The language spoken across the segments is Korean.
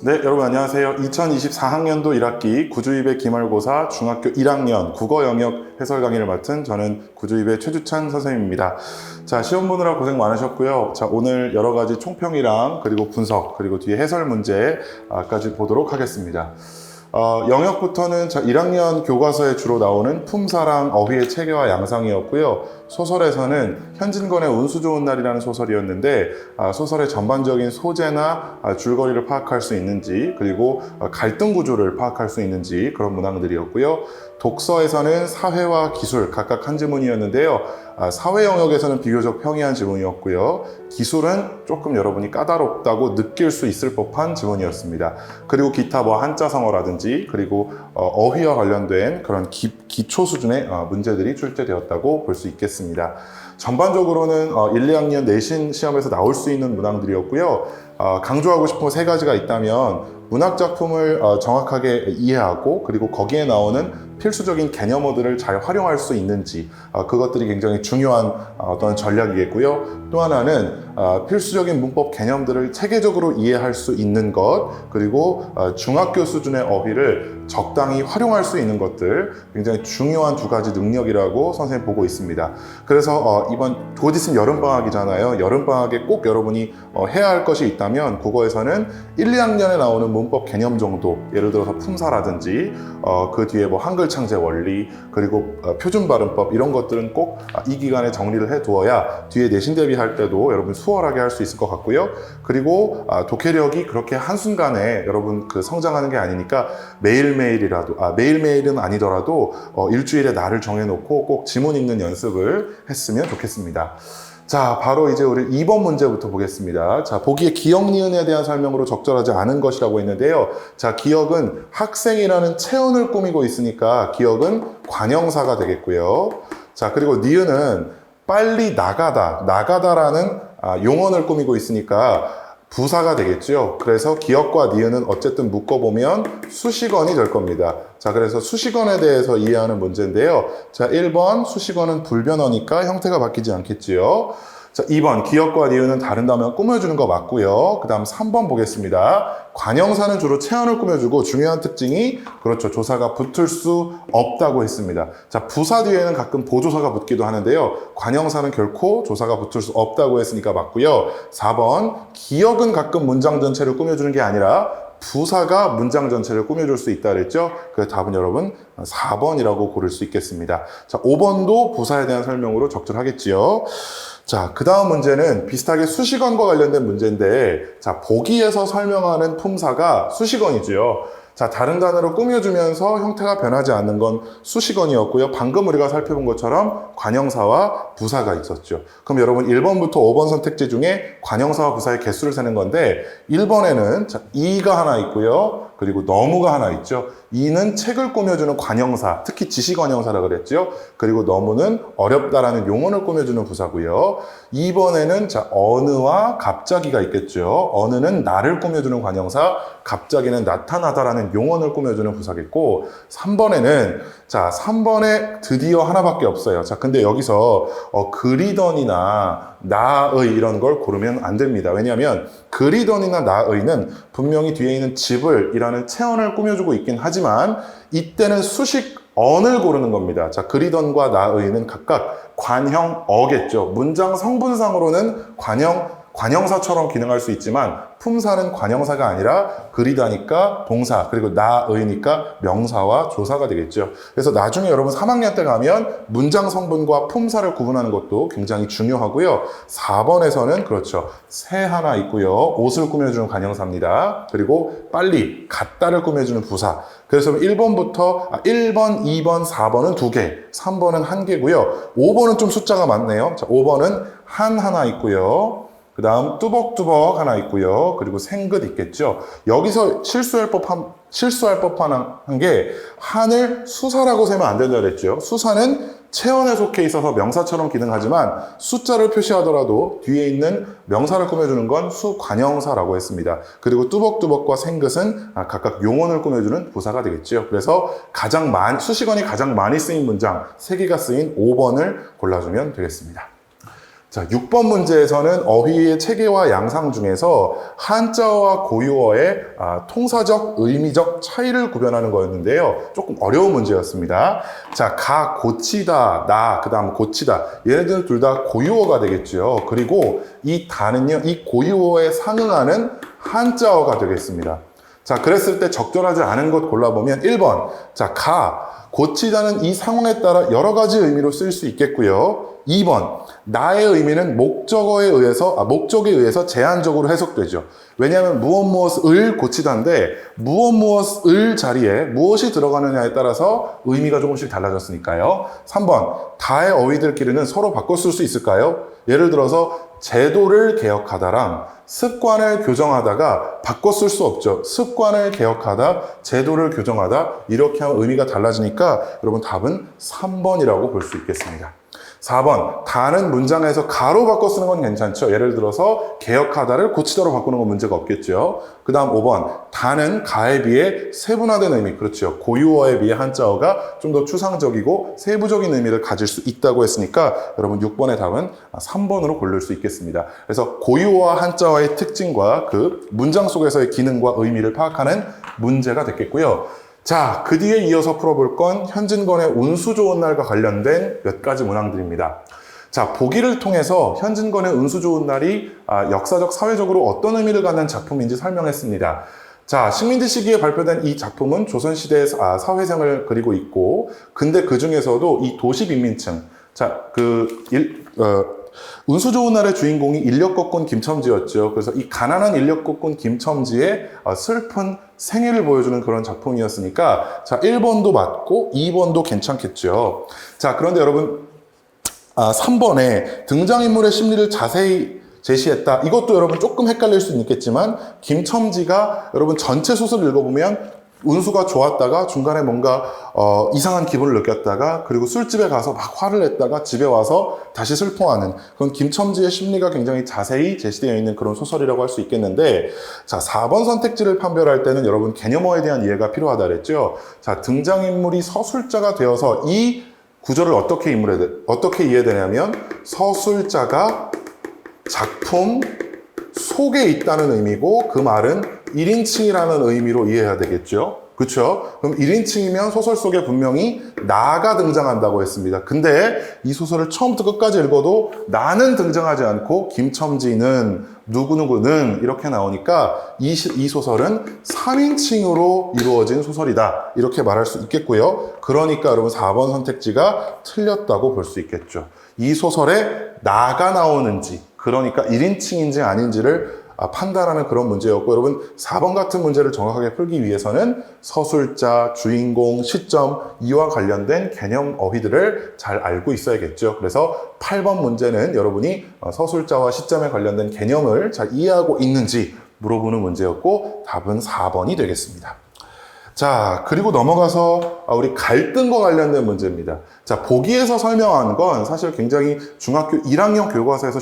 네, 여러분 안녕하세요. 2024학년도 1학기 구주입의 기말고사 중학교 1학년 국어 영역 해설 강의를 맡은 저는 구주입의 최주찬 선생님입니다. 자, 시험 보느라 고생 많으셨고요. 자, 오늘 여러 가지 총평이랑 그리고 분석 그리고 뒤에 해설 문제까지 보도록 하겠습니다. 영역부터는 1학년 교과서에 주로 나오는 품사랑 어휘의 체계와 양상이었고요. 소설에서는 현진건의 운수 좋은 날이라는 소설이었는데 소설의 전반적인 소재나 줄거리를 파악할 수 있는지, 그리고 갈등 구조를 파악할 수 있는지 그런 문항들이었고요. 독서에서는 사회와 기술 각각 한 지문이었는데요. 사회 영역에서는 비교적 평이한 지문이었고요. 기술은 조금 여러분이 까다롭다고 느낄 수 있을 법한 지문이었습니다. 그리고 기타 한자성어라든지 그리고 어휘와 관련된 그런 기초 수준의 문제들이 출제되었다고 볼 수 있겠습니다. 전반적으로는 1, 2학년 내신 시험에서 나올 수 있는 문항들이었고요. 강조하고 싶은 세 가지가 있다면 문학 작품을 정확하게 이해하고 그리고 거기에 나오는 필수적인 개념어들을 잘 활용할 수 있는지, 그것들이 굉장히 중요한 어떤 전략이겠고요. 또 하나는 필수적인 문법 개념들을 체계적으로 이해할 수 있는 것, 그리고 중학교 수준의 어휘를 적당히 활용할 수 있는 것들, 굉장히 중요한 두 가지 능력이라고 선생님 보고 있습니다. 그래서 이번 곧 있으면 여름방학이잖아요. 여름방학에 꼭 여러분이 해야 할 것이 있다면 국어에서는 1, 2학년에 나오는 문법 개념 정도, 예를 들어서 품사라든지 그 뒤에 한글 창제 원리, 그리고 표준 발음법, 이런 것들은 꼭 이 기간에 정리를 해 두어야 뒤에 내신 대비할 때도 여러분 수월하게 할 수 있을 것 같고요. 그리고 독해력이 그렇게 한순간에 여러분 성장하는 게 아니니까 매일매일이라도, 매일매일은 아니더라도 일주일에 날을 정해놓고 꼭 지문 읽는 연습을 했으면 좋겠습니다. 자, 바로 이제 우리 2번 문제부터 보겠습니다. 자, 보기에 기억, 니은에 대한 설명으로 적절하지 않은 것이라고 했는데요. 자, 기억은 학생이라는 체온을 꾸미고 있으니까 기억은 관형사가 되겠고요. 자, 그리고 니은은 빨리 나가다라는 용언을 꾸미고 있으니까 부사가 되겠죠. 그래서 기억과 니은은 어쨌든 묶어보면 수식어이 될 겁니다. 자, 그래서 수식어에 대해서 이해하는 문제인데요. 자, 1번 수식어는 불변어니까 형태가 바뀌지 않겠지요. 자, 2번 기억과 니은은 다른다면 꾸며주는 거 맞고요. 그 다음 3번 보겠습니다. 관형사는 주로 체언을 꾸며주고 중요한 특징이, 그렇죠, 조사가 붙을 수 없다고 했습니다. 자, 부사 뒤에는 가끔 보조사가 붙기도 하는데요. 관형사는 결코 조사가 붙을 수 없다고 했으니까 맞고요. 4번 기억은 가끔 문장 전체를 꾸며주는 게 아니라 부사가 문장 전체를 꾸며줄 수 있다 그랬죠? 그 답은 여러분 4번이라고 고를 수 있겠습니다. 자, 5번도 부사에 대한 설명으로 적절하겠지요. 자, 그 다음 문제는 비슷하게 수식어과 관련된 문제인데, 자, 보기에서 설명하는 품사가 수식어이죠. 자, 다른 단어로 꾸며주면서 형태가 변하지 않는 건 수식어이었고요. 방금 우리가 살펴본 것처럼 관형사와 부사가 있었죠. 그럼 여러분 1번부터 5번 선택지 중에 관형사와 부사의 개수를 세는 건데, 1번에는 자, 이가 하나 있고요. 그리고 너무가 하나 있죠. 이는 책을 꾸며주는 관형사, 특히 지시관형사라 그랬죠. 그리고 너무는 어렵다라는 용언을 꾸며주는 부사고요. 2번에는 자, 어느와 갑자기가 있겠죠. 어느는 나를 꾸며주는 관형사, 갑자기는 나타나다라는 용언을 꾸며주는 부사겠고, 3번에는 자, 3번에 드디어 하나밖에 없어요. 자, 근데 여기서 그리더니나 나의 이런 걸 고르면 안 됩니다. 왜냐하면 그리더니나 나의는 분명히 뒤에 있는 집을 이라는 체언을 꾸며주고 있긴 하지만 이때는 수식언을 고르는 겁니다. 자, 그리던과 나의는 각각 관형어겠죠. 문장 성분상으로는 관형사처럼 기능할 수 있지만 품사는 관형사가 아니라 그리다니까 동사, 그리고 나의니까 명사와 조사가 되겠죠. 그래서 나중에 여러분 3학년 때 가면 문장 성분과 품사를 구분하는 것도 굉장히 중요하고요. 4번에서는 그렇죠, 새 하나 있고요. 옷을 꾸며주는 관형사입니다. 그리고 빨리, 갔다를 꾸며주는 부사. 그래서 1번, 2번, 4번은 2개, 3번은 1개고요. 5번은 좀 숫자가 많네요. 자, 5번은 하나 있고요. 그 다음 뚜벅뚜벅 하나 있고요. 그리고 생긋 있겠죠. 여기서 실수할 법한 게 한을 수사라고 세면 안 된다 그랬죠. 수사는 체언에 속해 있어서 명사처럼 기능하지만 숫자를 표시하더라도 뒤에 있는 명사를 꾸며주는 건 수관형사라고 했습니다. 그리고 뚜벅뚜벅과 생긋은 각각 용언을 꾸며주는 부사가 되겠죠. 그래서 수식어이 가장 많이 쓰인 문장 3개가 쓰인 5번을 골라주면 되겠습니다. 자, 6번 문제에서는 어휘의 체계와 양상 중에서 한자어와 고유어의 통사적, 의미적 차이를 구별하는 거였는데요. 조금 어려운 문제였습니다. 자, 가, 고치다, 나, 그 다음 고치다. 얘네들 둘 다 고유어가 되겠죠. 그리고 이 다는요, 이 고유어에 상응하는 한자어가 되겠습니다. 자, 그랬을 때 적절하지 않은 것 골라보면 1번. 자, 가, 고치다는 이 상황에 따라 여러 가지 의미로 쓸 수 있겠고요. 2번. 나의 의미는 목적에 의해서 제한적으로 해석되죠. 왜냐하면 무엇을 고치다인데 무엇을 자리에 무엇이 들어가느냐에 따라서 의미가 조금씩 달라졌으니까요. 3번. 다의 어휘들끼리는 서로 바꿔 쓸 수 있을까요? 예를 들어서 제도를 개혁하다랑 습관을 교정하다가 바꿔 쓸 수 없죠. 습관을 개혁하다, 제도를 교정하다 이렇게 하면 의미가 달라지니까 여러분 답은 3번이라고 볼 수 있겠습니다. 4번, 다는 문장에서 가로 바꿔 쓰는 건 괜찮죠. 예를 들어서 개혁하다를 고치다로 바꾸는 건 문제가 없겠죠. 그 다음 5번, 다는 가에 비해 세분화된 의미, 그렇죠. 고유어에 비해 한자어가 좀 더 추상적이고 세부적인 의미를 가질 수 있다고 했으니까 여러분 6번의 답은 3번으로 고를 수 있겠습니다. 그래서 고유어와 한자어의 특징과 그 문장 속에서의 기능과 의미를 파악하는 문제가 됐겠고요. 자, 그 뒤에 이어서 풀어볼 건 현진건의 운수 좋은 날과 관련된 몇 가지 문항들입니다. 자, 보기를 통해서 현진건의 운수 좋은 날이 역사적, 사회적으로 어떤 의미를 갖는 작품인지 설명했습니다. 자, 식민지 시기에 발표된 이 작품은 조선시대의 사회상을 그리고 있고, 근데 그 중에서도 이 도시빈민층, 자, 운수 좋은 날의 주인공이 인력거꾼 김첨지였죠. 그래서 이 가난한 인력거꾼 김첨지의 슬픈 생애를 보여주는 그런 작품이었으니까 자, 1번도 맞고 2번도 괜찮겠죠. 자, 그런데 여러분 3번에 등장인물의 심리를 자세히 제시했다. 이것도 여러분 조금 헷갈릴 수 있겠지만 김첨지가 여러분 전체 소설을 읽어보면 운수가 좋았다가 중간에 뭔가 이상한 기분을 느꼈다가 그리고 술집에 가서 막 화를 냈다가 집에 와서 다시 슬퍼하는 그런 김첨지의 심리가 굉장히 자세히 제시되어 있는 그런 소설이라고 할 수 있겠는데 자, 4번 선택지를 판별할 때는 여러분 개념어에 대한 이해가 필요하다 그랬죠. 자, 등장인물이 서술자가 되어서 이 구조를 어떻게 이해되냐면 서술자가 작품 속에 있다는 의미고 그 말은 1인칭이라는 의미로 이해해야 되겠죠. 그렇죠? 그럼 1인칭이면 소설 속에 분명히 나가 등장한다고 했습니다. 근데 이 소설을 처음부터 끝까지 읽어도 나는 등장하지 않고 김첨지는 누구누구는 이렇게 나오니까 이 소설은 3인칭으로 이루어진 소설이다. 이렇게 말할 수 있겠고요. 그러니까 여러분 4번 선택지가 틀렸다고 볼 수 있겠죠. 이 소설에 나가 나오는지 그러니까 1인칭인지 아닌지를 판단하는 그런 문제였고 여러분 4번 같은 문제를 정확하게 풀기 위해서는 서술자, 주인공, 시점 이와 관련된 개념 어휘들을 잘 알고 있어야겠죠. 그래서 8번 문제는 여러분이 서술자와 시점에 관련된 개념을 잘 이해하고 있는지 물어보는 문제였고 답은 4번이 되겠습니다. 자, 그리고 넘어가서 우리 갈등과 관련된 문제입니다. 자, 보기에서 설명한 건 사실 굉장히 중학교 1학년 교과서에서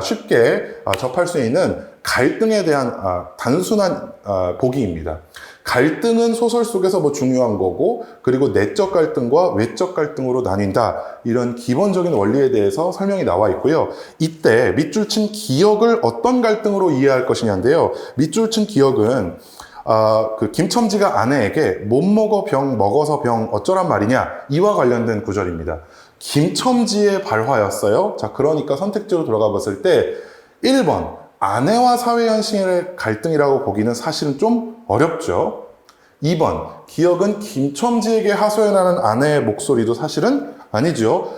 쉽게 접할 수 있는 갈등에 대한 단순한 보기입니다. 갈등은 소설 속에서 뭐 중요한 거고 그리고 내적 갈등과 외적 갈등으로 나뉜다. 이런 기본적인 원리에 대해서 설명이 나와 있고요. 이때 밑줄 친 기억을 어떤 갈등으로 이해할 것이냐인데요. 밑줄 친 기억은 김첨지가 아내에게 못 먹어 병, 먹어서 병, 어쩌란 말이냐 이와 관련된 구절입니다. 김첨지의 발화였어요. 자, 그러니까 선택지로 들어가 봤을 때 1번 아내와 사회 현실의 갈등이라고 보기는 사실은 좀 어렵죠. 2번 기억은 김첨지에게 하소연하는 아내의 목소리도 사실은 아니죠.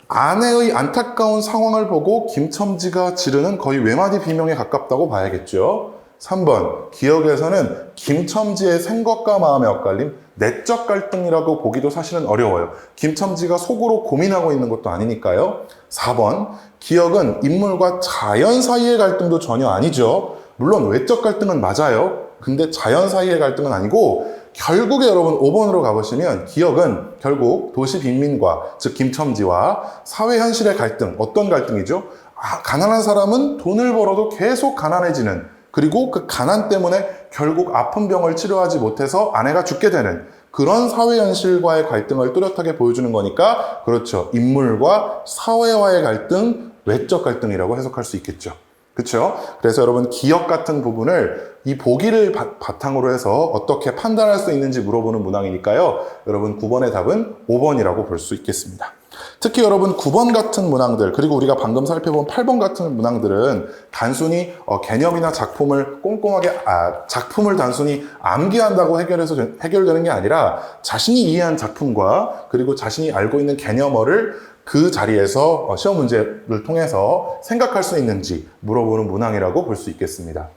아내의 안타까운 상황을 보고 김첨지가 지르는 거의 외마디 비명에 가깝다고 봐야겠죠. 3번 기억에서는 김첨지의 생각과 마음의 엇갈림, 내적 갈등이라고 보기도 사실은 어려워요. 김첨지가 속으로 고민하고 있는 것도 아니니까요. 4번 기억은 인물과 자연 사이의 갈등도 전혀 아니죠. 물론 외적 갈등은 맞아요. 근데 자연 사이의 갈등은 아니고 결국에 여러분 5번으로 가보시면 기억은 결국 도시 빈민과 즉 김첨지와 사회 현실의 갈등, 어떤 갈등이죠? 가난한 사람은 돈을 벌어도 계속 가난해지는 그리고 그 가난 때문에 결국 아픈 병을 치료하지 못해서 아내가 죽게 되는 그런 사회 현실과의 갈등을 뚜렷하게 보여주는 거니까 그렇죠. 인물과 사회와의 갈등, 외적 갈등이라고 해석할 수 있겠죠. 그렇죠? 그래서 여러분 기억 같은 부분을 이 보기를 바탕으로 해서 어떻게 판단할 수 있는지 물어보는 문항이니까요. 여러분 9번의 답은 5번이라고 볼 수 있겠습니다. 특히 여러분 9번 같은 문항들, 그리고 우리가 방금 살펴본 8번 같은 문항들은 단순히 개념이나 작품을 꼼꼼하게 작품을 단순히 암기한다고 해결되는 게 아니라 자신이 이해한 작품과 그리고 자신이 알고 있는 개념어를 그 자리에서 시험 문제를 통해서 생각할 수 있는지 물어보는 문항이라고 볼 수 있겠습니다.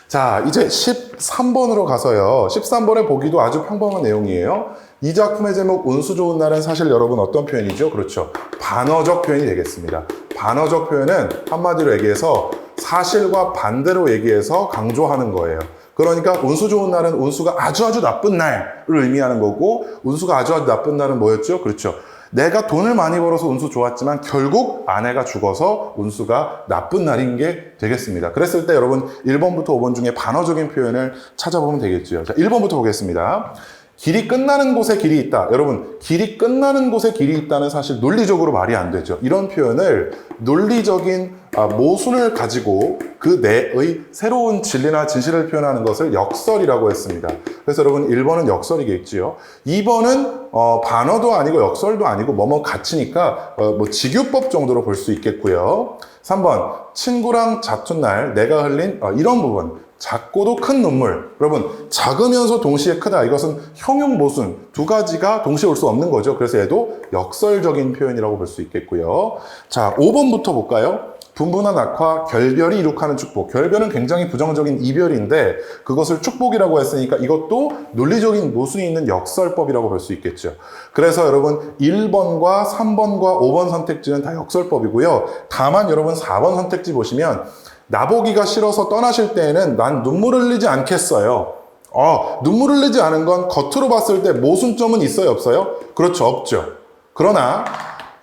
자, 이제 13번으로 가서요. 13번의 보기도 아주 평범한 내용이에요. 이 작품의 제목 운수 좋은 날은 사실 여러분 어떤 표현이죠? 그렇죠. 반어적 표현이 되겠습니다. 반어적 표현은 한마디로 얘기해서 사실과 반대로 얘기해서 강조하는 거예요. 그러니까 운수 좋은 날은 운수가 아주 나쁜 날을 의미하는 거고, 운수가 아주 나쁜 날은 뭐였죠? 그렇죠. 내가 돈을 많이 벌어서 운수 좋았지만 결국 아내가 죽어서 운수가 나쁜 날인 게 되겠습니다. 그랬을 때 여러분 1번부터 5번 중에 반어적인 표현을 찾아보면 되겠죠. 자, 1번부터 보겠습니다. 길이 끝나는 곳에 길이 있다. 여러분, 길이 끝나는 곳에 길이 있다는 사실 논리적으로 말이 안 되죠. 이런 표현을 논리적인 모순을 가지고 그 내의 새로운 진리나 진실을 표현하는 것을 역설이라고 했습니다. 그래서 여러분 1번은 역설이겠지요. 2번은 반어도 아니고 역설도 아니고 뭐뭐 같으니까 뭐 직유법 정도로 볼 수 있겠고요. 3번, 친구랑 다툰 날 내가 흘린 이런 부분. 작고도 큰 눈물. 여러분, 작으면서 동시에 크다. 이것은 형용 모순 두 가지가 동시에 올 수 없는 거죠. 그래서 얘도 역설적인 표현이라고 볼 수 있겠고요. 자, 5번부터 볼까요? 분부나 낙화, 결별이 이룩하는 축복. 결별은 굉장히 부정적인 이별인데 그것을 축복이라고 했으니까 이것도 논리적인 모순이 있는 역설법이라고 볼 수 있겠죠. 그래서 여러분 1번과 3번과 5번 선택지는 다 역설법이고요. 다만 여러분 4번 선택지 보시면 나보기가 싫어서 떠나실 때에는 난 눈물을 흘리지 않겠어요. 눈물을 흘리지 않은 건 겉으로 봤을 때 모순점은 있어요, 없어요? 그렇죠, 없죠. 그러나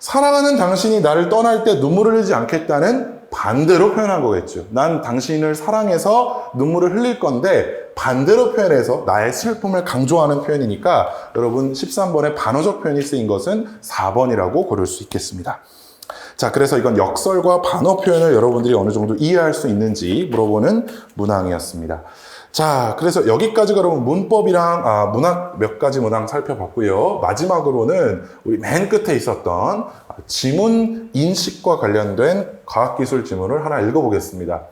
사랑하는 당신이 나를 떠날 때 눈물을 흘리지 않겠다는 반대로 표현한 거겠죠. 난 당신을 사랑해서 눈물을 흘릴 건데 반대로 표현해서 나의 슬픔을 강조하는 표현이니까 여러분 13번에 반어적 표현이 쓰인 것은 4번이라고 고를 수 있겠습니다. 자, 그래서 이건 역설과 반어 표현을 여러분들이 어느 정도 이해할 수 있는지 물어보는 문항이었습니다. 자, 그래서 여기까지가 여러분 문법이랑 문학 몇 가지 문항 살펴봤고요. 마지막으로는 우리 맨 끝에 있었던 지문 인식과 관련된 과학기술 지문을 하나 읽어보겠습니다.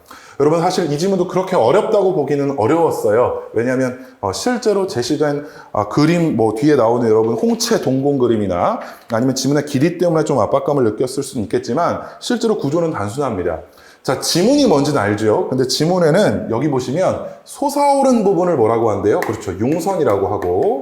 여러분 사실 이 지문도 그렇게 어렵다고 보기는 어려웠어요. 왜냐하면 실제로 제시된 그림 뒤에 나오는 여러분 홍채 동공 그림이나 아니면 지문의 길이 때문에 좀 압박감을 느꼈을 수는 있겠지만 실제로 구조는 단순합니다. 자, 지문이 뭔지는 알죠? 근데 지문에는 여기 보시면 솟아오른 부분을 뭐라고 한대요? 그렇죠. 융선이라고 하고,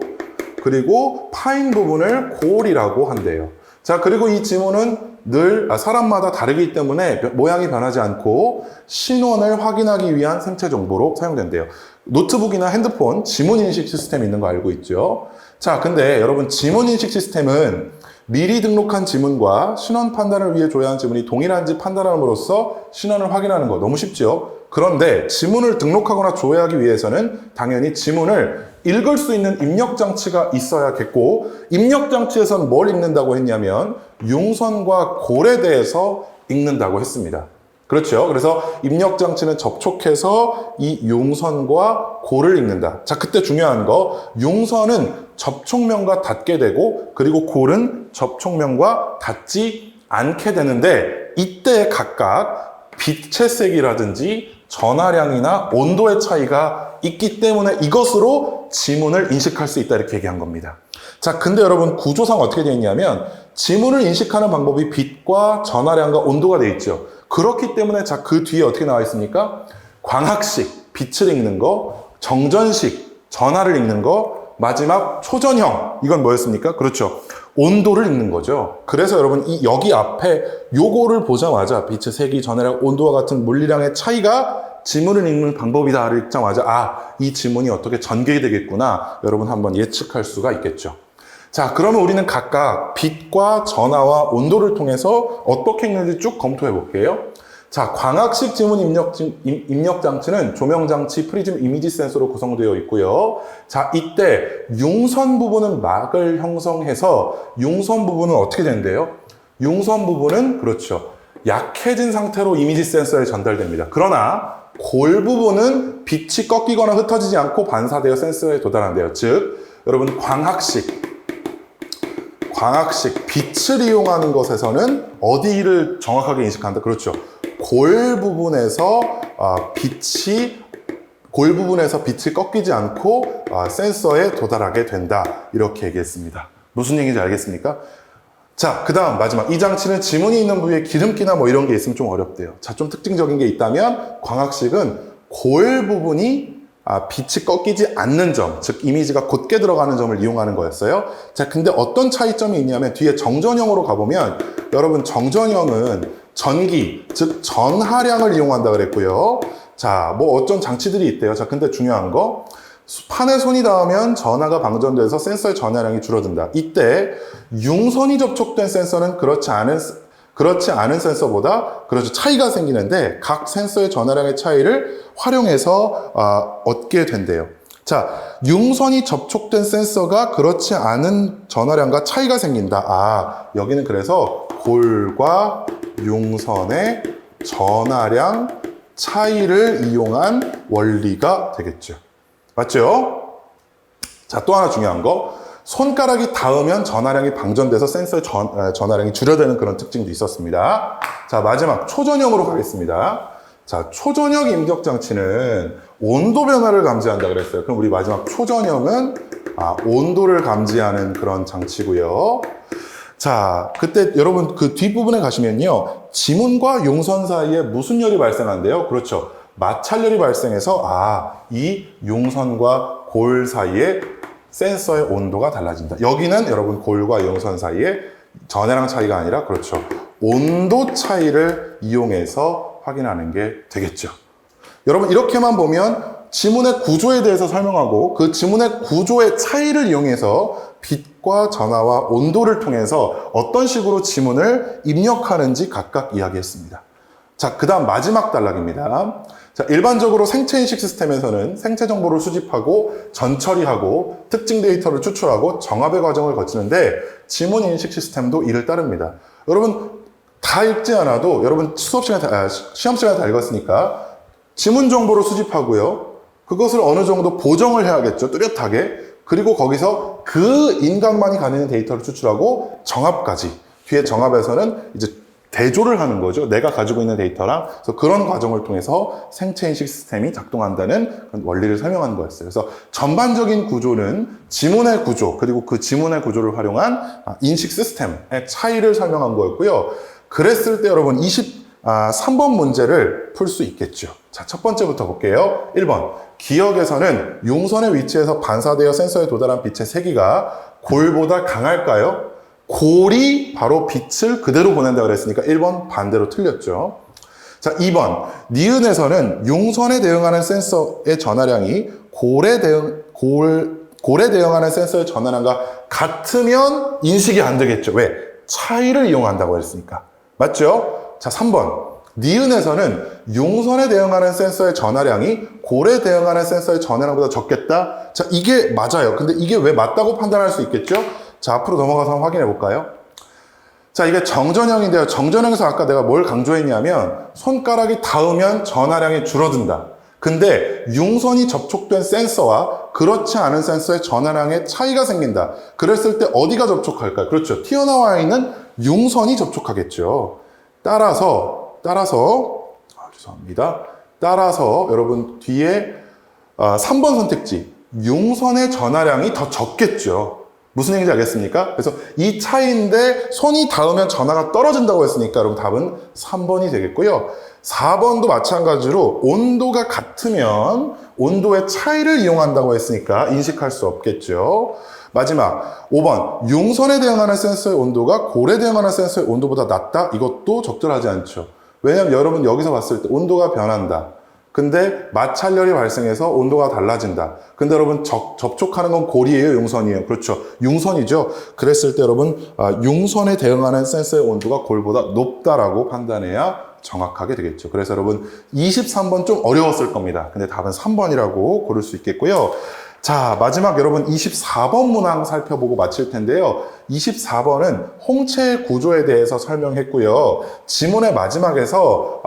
그리고 파인 부분을 골이라고 한대요. 자, 그리고 이 지문은 늘 사람마다 다르기 때문에 모양이 변하지 않고 신원을 확인하기 위한 생체 정보로 사용된대요. 노트북이나 핸드폰 지문 인식 시스템 있는 거 알고 있죠? 자, 근데 여러분 지문 인식 시스템은 미리 등록한 지문과 신원 판단을 위해 조회한 지문이 동일한지 판단함으로써 신원을 확인하는 거 너무 쉽죠? 그런데 지문을 등록하거나 조회하기 위해서는 당연히 지문을 읽을 수 있는 입력장치가 있어야겠고, 입력장치에서는 뭘 읽는다고 했냐면 융선과 골에 대해서 읽는다고 했습니다. 그렇죠. 그래서 입력장치는 접촉해서 이 융선과 골을 읽는다. 자, 그때 중요한 거, 융선은 접촉면과 닿게 되고, 그리고 골은 접촉면과 닿지 않게 되는데, 이때 각각 빛의 색이라든지 전하량이나 온도의 차이가 있기 때문에 이것으로 지문을 인식할 수 있다, 이렇게 얘기한 겁니다. 자, 근데 여러분 구조상 어떻게 되어 있냐면 지문을 인식하는 방법이 빛과 전하량과 온도가 되어 있죠. 그렇기 때문에 자, 그 뒤에 어떻게 나와 있습니까? 광학식, 빛을 읽는 거, 정전식, 전하를 읽는 거, 마지막 초전형, 이건 뭐였습니까? 그렇죠. 온도를 읽는 거죠. 그래서 여러분 여기 앞에 요거를 보자마자 빛의 색이, 전하량, 온도와 같은 물리량의 차이가 지문을 읽는 방법이다를 읽자마자 이 지문이 어떻게 전개되겠구나 여러분 한번 예측할 수가 있겠죠. 자, 그러면 우리는 각각 빛과 전하와 온도를 통해서 어떻게 읽는지 쭉 검토해 볼게요. 자, 광학식 지문 입력장치는 조명장치, 프리즘 이미지 센서로 구성되어 있고요. 자, 이때 융선 부분은 막을 형성해서 융선 부분은 어떻게 된대요? 융선 부분은 그렇죠. 약해진 상태로 이미지 센서에 전달됩니다. 그러나 골 부분은 빛이 꺾이거나 흩어지지 않고 반사되어 센서에 도달한대요. 즉, 여러분 광학식, 빛을 이용하는 것에서는 어디를 정확하게 인식한다? 그렇죠. 골 부분에서 빛이 꺾이지 않고 센서에 도달하게 된다. 이렇게 얘기했습니다. 무슨 얘기인지 알겠습니까? 자, 그 다음 마지막. 이 장치는 지문이 있는 부위에 기름기나 뭐 이런 게 있으면 좀 어렵대요. 자, 좀 특징적인 게 있다면 광학식은 골 부분이 빛이 꺾이지 않는 점, 즉 이미지가 곧게 들어가는 점을 이용하는 거였어요. 자, 근데 어떤 차이점이 있냐면 뒤에 정전형으로 가보면 여러분 정전형은 전기, 즉 전하량을 이용한다 그랬고요. 자, 뭐 어떤 장치들이 있대요. 자, 근데 중요한 거 판에 손이 닿으면 전하가 방전돼서 센서의 전하량이 줄어든다. 이때 융선이 접촉된 센서는 그렇지 않은 센서보다 그렇죠 차이가 생기는데 각 센서의 전하량의 차이를 활용해서 얻게 된대요. 자, 융선이 접촉된 센서가 그렇지 않은 전하량과 차이가 생긴다. 여기는 그래서 골과 융선의 전하량 차이를 이용한 원리가 되겠죠. 맞죠? 자, 또 하나 중요한 거. 손가락이 닿으면 전하량이 방전돼서 센서의 전하량이 줄어드는 그런 특징도 있었습니다. 자, 마지막 초전형으로 가겠습니다. 자, 초전형 입력 장치는 온도 변화를 감지한다 그랬어요. 그럼 우리 마지막 초전형은 온도를 감지하는 그런 장치고요. 자, 그때 여러분 그 뒷부분에 가시면요. 지문과 용선 사이에 무슨 열이 발생한대요? 그렇죠. 마찰열이 발생해서 이 용선과 골 사이에 센서의 온도가 달라진다. 여기는 여러분 골과 용선 사이에 전하량 차이가 아니라 그렇죠. 온도 차이를 이용해서 확인하는 게 되겠죠. 여러분 이렇게만 보면 지문의 구조에 대해서 설명하고 그 지문의 구조의 차이를 이용해서 빛과 전하와 온도를 통해서 어떤 식으로 지문을 입력하는지 각각 이야기했습니다. 자, 그 다음 마지막 단락입니다. 자, 일반적으로 생체인식 시스템에서는 생체 정보를 수집하고 전처리하고 특징 데이터를 추출하고 정합의 과정을 거치는데 지문인식 시스템도 이를 따릅니다. 여러분 다 읽지 않아도 여러분 시험 시간에 다 읽었으니까 지문 정보를 수집하고요. 그것을 어느 정도 보정을 해야겠죠. 뚜렷하게. 그리고 거기서 그 인간만이 가지는 데이터를 추출하고 정합까지. 뒤에 정합에서는 이제 대조를 하는 거죠. 내가 가지고 있는 데이터랑. 그래서 그런 과정을 통해서 생체인식 시스템이 작동한다는 그런 원리를 설명하는 거였어요. 그래서 전반적인 구조는 지문의 구조, 그리고 그 지문의 구조를 활용한 인식 시스템의 차이를 설명한 거였고요. 그랬을 때 여러분 23번 문제를 풀 수 있겠죠. 자, 첫 번째부터 볼게요. 1번. 기억에서는 용선의 위치에서 반사되어 센서에 도달한 빛의 세기가 골보다 강할까요? 골이 바로 빛을 그대로 보낸다고 그랬으니까 1번 반대로 틀렸죠. 자, 2번. 니은에서는 용선에 대응하는 센서의 전하량이 골에 대응하는 센서의 전하량과 같으면 인식이 안 되겠죠. 왜? 차이를 이용한다고 했으니까. 맞죠? 자, 3번. 니은에서는 용선에 대응하는 센서의 전하량이 골에 대응하는 센서의 전하량보다 적겠다? 자, 이게 맞아요. 근데 이게 왜 맞다고 판단할 수 있겠죠? 자, 앞으로 넘어가서 한번 확인해 볼까요? 자, 이게 정전형인데요. 정전형에서 아까 내가 뭘 강조했냐면 손가락이 닿으면 전하량이 줄어든다. 근데 융선이 접촉된 센서와 그렇지 않은 센서의 전하량의 차이가 생긴다. 그랬을 때 어디가 접촉할까요? 그렇죠. 튀어나와 있는 융선이 접촉하겠죠. 따라서 여러분 뒤에 3번 선택지 융선의 전하량이 더 적겠죠. 무슨 얘기인지 알겠습니까? 그래서 이 차이인데 손이 닿으면 전하가 떨어진다고 했으니까 여러분 답은 3번이 되겠고요. 4번도 마찬가지로 온도가 같으면 온도의 차이를 이용한다고 했으니까 인식할 수 없겠죠. 마지막 5번. 용선에 대응하는 센서의 온도가 골에 대응하는 센서의 온도보다 낮다? 이것도 적절하지 않죠. 왜냐하면 여러분 여기서 봤을 때 온도가 변한다. 근데 마찰열이 발생해서 온도가 달라진다. 근데 여러분 접촉하는 건 골이에요, 용선이에요? 그렇죠. 융선이죠. 그랬을 때 여러분 융선에 대응하는 센서의 온도가 골보다 높다라고 판단해야 정확하게 되겠죠. 그래서 여러분 23번 좀 어려웠을 겁니다. 근데 답은 3번이라고 고를 수 있겠고요. 자, 마지막 여러분 24번 문항 살펴보고 마칠 텐데요. 24번은 홍채의 구조에 대해서 설명했고요. 지문의 마지막에서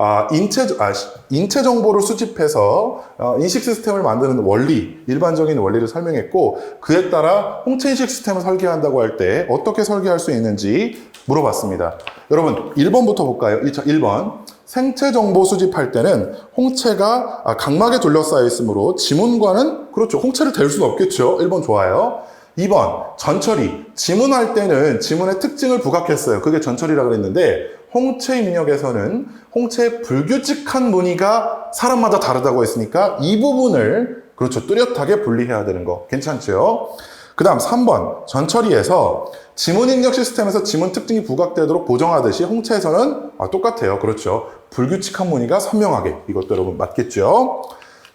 인체 정보를 수집해서 인식 시스템을 만드는 원리, 일반적인 원리를 설명했고, 그에 따라 홍채 인식 시스템을 설계한다고 할 때 어떻게 설계할 수 있는지 물어봤습니다. 여러분 1번부터 볼까요? 1번. 생체 정보 수집할 때는 홍채가 각막에 둘러싸여 있으므로 지문과는, 그렇죠, 홍채를 댈 수는 없겠죠. 1번 좋아요. 2번, 전처리. 지문할 때는 지문의 특징을 부각했어요. 그게 전처리라고 그랬는데, 홍채 입력에서는 홍채의 불규칙한 무늬가 사람마다 다르다고 했으니까 이 부분을, 그렇죠, 뚜렷하게 분리해야 되는 거. 괜찮죠? 그 다음 3번, 전처리에서 지문 입력 시스템에서 지문 특징이 부각되도록 보정하듯이 홍채에서는 똑같아요. 그렇죠. 불규칙한 무늬가 선명하게. 이것도 여러분 맞겠죠?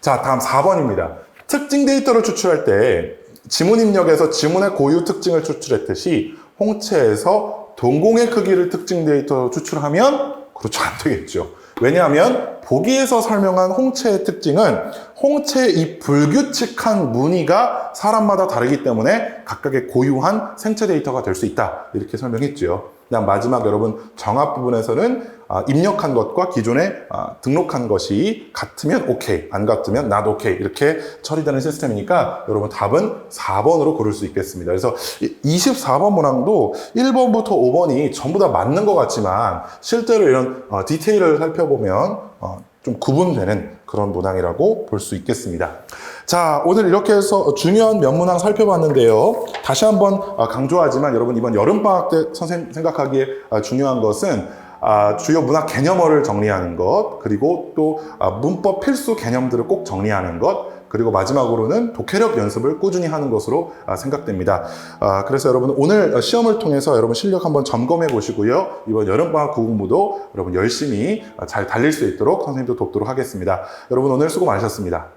자, 다음 4번입니다. 특징 데이터를 추출할 때 지문 입력에서 지문의 고유 특징을 추출했듯이 홍채에서 동공의 크기를 특징 데이터로 추출하면, 그렇죠, 안 되겠죠. 왜냐하면 보기에서 설명한 홍채의 특징은 홍채의 이 불규칙한 무늬가 사람마다 다르기 때문에 각각의 고유한 생체 데이터가 될 수 있다. 이렇게 설명했죠. 그다음 마지막 여러분 정합 부분에서는 입력한 것과 기존에 등록한 것이 같으면 오케이, 안 같으면 not 오케이, 이렇게 처리되는 시스템이니까 여러분 답은 4번으로 고를 수 있겠습니다. 그래서 24번 문항도 1번부터 5번이 전부 다 맞는 것 같지만 실제로 이런 디테일을 살펴보면 좀 구분되는 그런 문항이라고 볼 수 있겠습니다. 자, 오늘 이렇게 해서 중요한 몇 문항 살펴봤는데요. 다시 한번 강조하지만 여러분 이번 여름방학 때 선생님 생각하기에 중요한 것은 주요 문학 개념어를 정리하는 것, 그리고 또 문법 필수 개념들을 꼭 정리하는 것, 그리고 마지막으로는 독해력 연습을 꾸준히 하는 것으로 생각됩니다. 그래서 여러분 오늘 시험을 통해서 여러분 실력 한번 점검해 보시고요. 이번 여름방학 국어공부도 여러분 열심히 잘 달릴 수 있도록 선생님도 돕도록 하겠습니다. 여러분 오늘 수고 많으셨습니다.